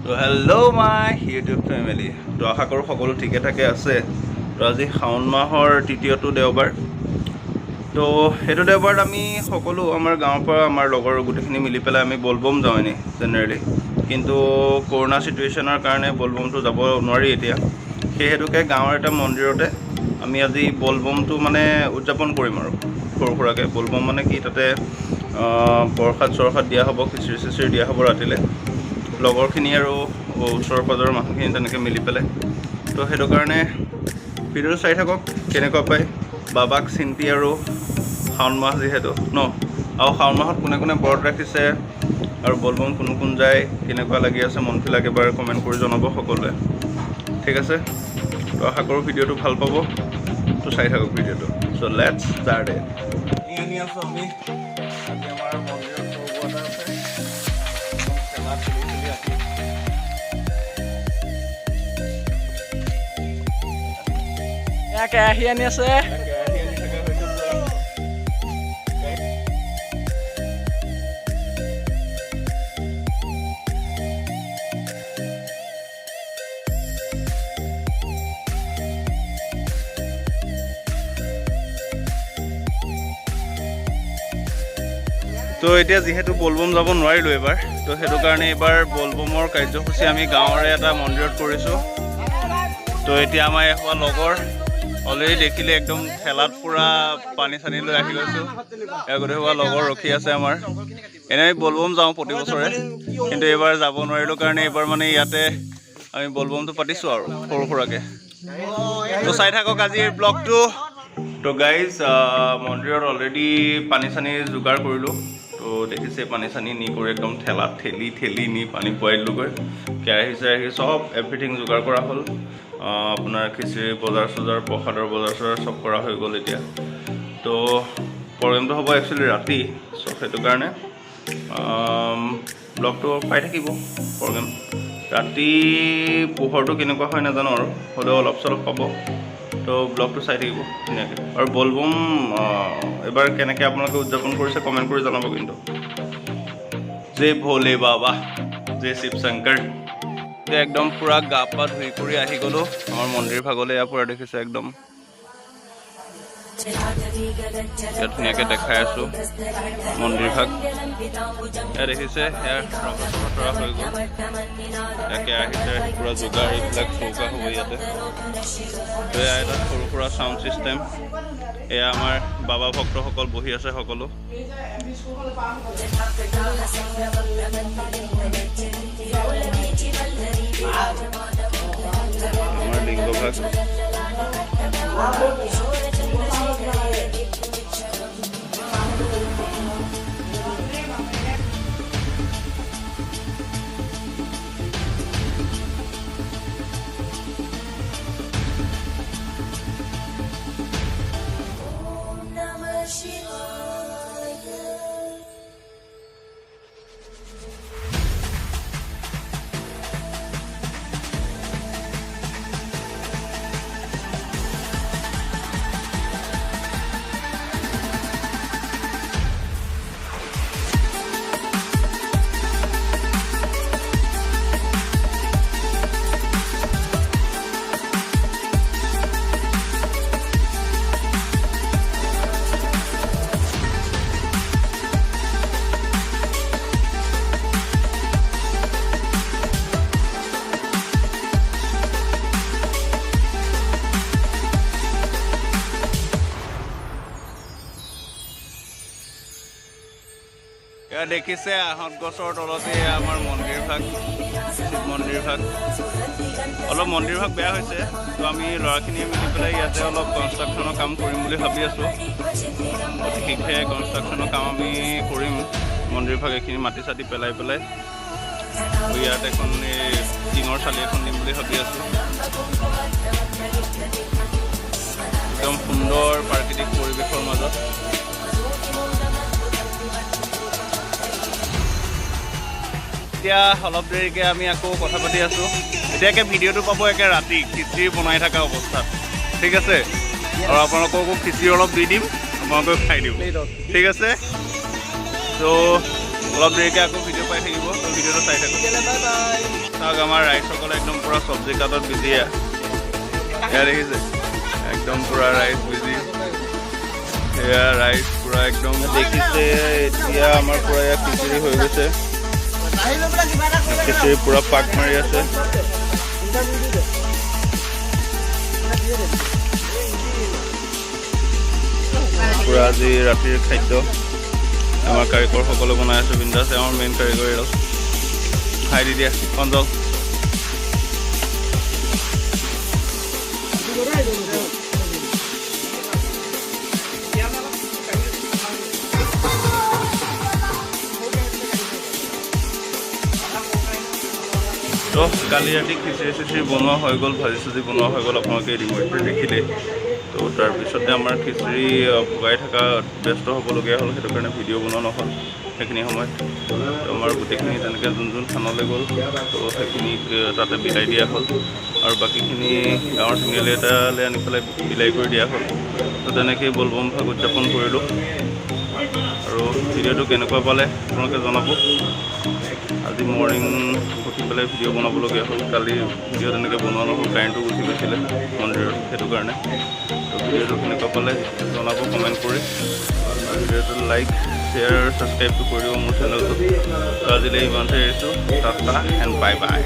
তো hello' my YouTube family. তো আশা কৰোঁ সকলো ঠিকে ঠাকে আছে। তো আজি শাওণ মাহৰ তৃতীয়টো দেওবাৰ। তো সেইটো দেওবাৰত আমি সকলো আমাৰ গাঁৱৰ পৰা আমাৰ লগৰ গোটেইখিনি মিলি পেলাই আমি বল বম যাওঁ এনেই জেনেৰেলি। কিন্তু কৰোণা চিটুৱেশ্যনৰ কাৰণে বল বমটো যাব নোৱাৰি এতিয়া। সেই হেতুকে গাঁৱৰ এটা মন্দিৰতে আমি আজি বল বমটো মানে উদযাপন কৰিম আৰু সৰু সুৰাকৈ। বল বম মানে কি, তাতে প্ৰসাদ চৰসাদ দিয়া হ'ব, খিচিৰি চিচিৰি দিয়া হ'ব ৰাতিলৈ, লগৰখিনি আৰু ওচৰৰ পাজৰৰ মানুহখিনি তেনেকৈ মিলি পেলাই। তো সেইটো কাৰণে ভিডিঅ'টো চাই থাকক কেনেকুৱা পায়। বাবাক চিন্তি আৰু শাওণ মাহ যিহেতু ন, আৰু শাওণ মাহত কোনে কোনে ব্ৰত ৰাখিছে আৰু বল বম কোন কোন যায়, কেনেকুৱা লাগি আছে মনবিলাক এবাৰ কমেণ্ট কৰি জনাব সকলোৱে। ঠিক আছে, তো আশা কৰোঁ ভিডিঅ'টো ভাল পাব। তো চাই থাকক ভিডিঅ'টো। চ' লেটছ ষ্টাৰ্ট ইট। আনি আছোঁ আমি আজি আমাৰ মন্দিৰত সৰু এটা আছে, খেলা খেলি খেলি আহি কেৰাহী আনি আছে। তো এতিয়া যিহেতু বল বম যাব নোৱাৰিলোঁ এবাৰ, তো সেইটো কাৰণে এইবাৰ বল বমৰ কাৰ্যসূচী আমি গাঁৱৰে এটা মন্দিৰত কৰিছোঁ। তো এতিয়া আমাৰ এসোপা লগৰ অলৰেডি দেখিলে একদম ঠেলাত পূৰা পানী চানী লৈ আহি গৈছোঁ। গোটেইসোপা লগৰ ৰখি আছে আমাৰ। এনেই আমি বল বম যাওঁ প্ৰতি বছৰে, কিন্তু এইবাৰ যাব নোৱাৰিলোঁ কাৰণে এইবাৰ মানে ইয়াতে আমি বল বমটো পাতিছোঁ আৰু সৰু সুৰাকৈ। তো চাই থাকক আজিৰ ব্লগটো। তো গাইজ, মন্দিৰত অলৰেডি পানী চানী যোগাৰ কৰিলোঁ। তো দেখিছে পানী চানী নি কৰি একদম ঠেলাত ঠেলি ঠেলি নি পানী পোৱাই দিলোঁগৈ। কেৰাহী চেৰাহী চব এভৰিথিং যোগাৰ কৰা হ'ল। আপোনাৰ খিচিৰি বজাৰ চজাৰ, প্ৰসাদৰ বজাৰ চজাৰ চব কৰা হৈ গ'ল এতিয়া। তো প্ৰগ্ৰেমটো হ'ব একচুৱেলি ৰাতি, চ' সেইটো কাৰণে ব্লগটো পাই থাকিব। প্ৰগ্ৰেম ৰাতি পোহৰটো কেনেকুৱা হয় নাজানো, আৰু হ'লেও অলপ চলপ পাব। তো ব্লগটো চাই থাকিব ধুনীয়াকৈ। আৰু বল বম এবাৰ কেনেকৈ আপোনালোকে উদযাপন কৰিছে কমেণ্ট কৰি জনাব কিন্তু। জয় ভোলে বাবা, জয় শিৱ শংকৰ। একদম পূৰা গা পা ধুই কৰি আহি গ'লোঁ আমাৰ মন্দিৰ ভাগলৈ। ইয়াৰ পৰা দেখিছে একদম ইয়াত ধুনীয়াকৈ দেখাই আছোঁ মন্দিৰ ভাগ। এয়া দেখিছে, সেয়া ৰভা চভা তৰা হৈ গ'ল। ইয়াকে আহিছে পূৰা যোগাৰ, এইবিলাক চৌকা হ'ব ইয়াতে। তো এয়া এটা সৰু সুৰা চাউণ্ড ছিষ্টেম। এয়া আমাৰ বাবা ভক্তসকল বহি আছে সকলো। আমাৰ লিংগভাগ দেখিছে, আহঁত গছৰ তলতে আমাৰ মন্দিৰ ভাগ, শিৱ মন্দিৰ ভাগ। অলপ মন্দিৰ ভাগ বেয়া হৈছে, তো আমি ল'ৰাখিনিয়ে মিলি পেলাই ইয়াতে অলপ কনষ্ট্ৰাকশ্যনৰ কাম কৰিম বুলি ভাবি আছোঁ। অতি শীঘ্ৰে কনষ্ট্ৰাকশ্যনৰ কাম আমি কৰিম। মন্দিৰ ভাগ এইখিনি মাটি চাটি পেলাই পেলাই ইয়াত এখন এই টিঙৰ চালি এখন দিম বুলি ভাবি আছোঁ। একদম সুন্দৰ প্ৰাকৃতিক পৰিৱেশৰ মাজত। এতিয়া অলপ দেৰিকৈ আমি আকৌ কথা পাতি আছোঁ। এতিয়াকে ভিডিঅ'টো পাব একে ৰাতি খিচিৰি বনাই থকা অৱস্থাত। ঠিক আছে, আৰু আপোনালোককো খিচিৰি অলপ দি দিম, আপোনালোকেও খাই দিম। ঠিক আছে, তো অলপ দেৰিকৈ আকৌ ভিডিঅ' পাই থাকিব। তো ভিডিঅ'টো চাই থাকিব। আমাৰ ৰাইজসকলে একদম পূৰা চব্জি কাটত বিজি। এয়া দেখিছে একদম পূৰা ৰাইজ বিজি। সেয়া ৰাইজ পূৰা একদম দেখিছে। এতিয়া আমাৰ পূৰা ইয়াত খিচিৰি হৈ গৈছে। খিচিৰি পূৰা পাক মাৰি আছে। পূৰা আজি ৰাতিৰ খাদ্য আমাৰ কাৰিকৰসকলে বনাই আছে। বিন্দাছ আমাৰ মেইন কাৰিকৰ এডাল খাই দি দিয়া অঞ্জল। তো কালি ৰাতি খিচিৰি চিচিৰি বনোৱা হৈ গ'ল, ভাজি চাজি বনোৱা হৈ গ'ল, আপোনালোকে ইতিমধ্যে দেখিলে। তো তাৰপিছতে আমাৰ খিচিৰি ভগাই থকা ব্যস্ত হ'বলগীয়া হ'ল, সেইটো কাৰণে ভিডিঅ' বনোৱা নহ'ল সেইখিনি সময়ত। তো আমাৰ গোটেইখিনি তেনেকৈ যোন যোন থানলৈ গ'ল তো সেইখিনিক তাতে বিলাই দিয়া হ'ল, আৰু বাকীখিনি গাঁৱৰ তিনিআলি এটালৈ আনি পেলাই বিলাই কৰি দিয়া হ'ল। তো তেনেকেই বল বম ভাগ উদযাপন কৰিলোঁ। আৰু ভিডিঅ'টো কেনেকুৱা পালে আপোনালোকে জনাব। আজি মৰ্ণিং উঠি পেলাই ভিডিঅ' বনাবলগীয়া হ'ল, কালি ভিডিঅ' তেনেকৈ বনোৱা নহ'ল, কাৰেণ্টটো গুচি গৈছিলে মন্দিৰত, সেইটো কাৰণে। তো ভিডিঅ'টো কেনেকুৱা পালে জনাব কমেণ্ট কৰি। ভিডিঅ'টো লাইক শ্বেয়াৰ ছাবস্ক্ৰাইবটো কৰি দিব মোৰ চেনেলটো। তো আজিলৈ ইমানতে এৰিছোঁ। Tata and bye bye.